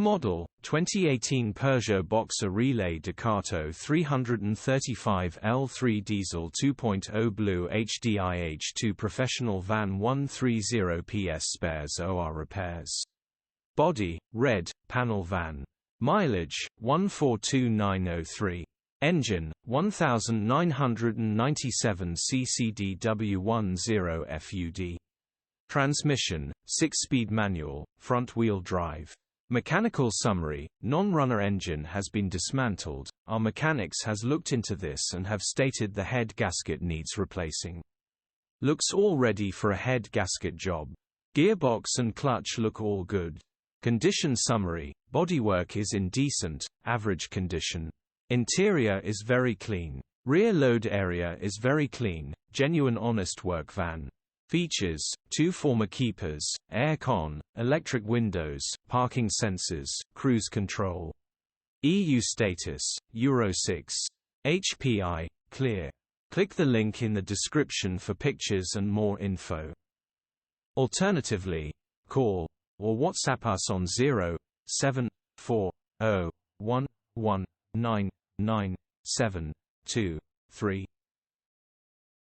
Model, 2018 Peugeot BOXER Relay DUCATO 335 L3 Diesel 2.0 BlueHDi H2 Professional Van 130 PS Spares OR Repairs. Body, red, panel van. Mileage, 142903. Engine, 1997 ccdw10 FUD. Transmission, 6-speed manual, front-wheel drive. Mechanical summary: non-runner engine has been dismantled. Our mechanics has looked into this and have stated the head gasket needs replacing. Looks all ready for a head gasket job. Gearbox and clutch look all good. Condition summary: bodywork is in decent, average condition. Interior is very clean. Rear load area is very clean, genuine honest work van. Features: 2 former keepers, air-con, electric windows, parking sensors, cruise control. EU status, Euro 6. HPI, clear. Click the link in the description for pictures and more info. Alternatively, call or WhatsApp us on 07401199723.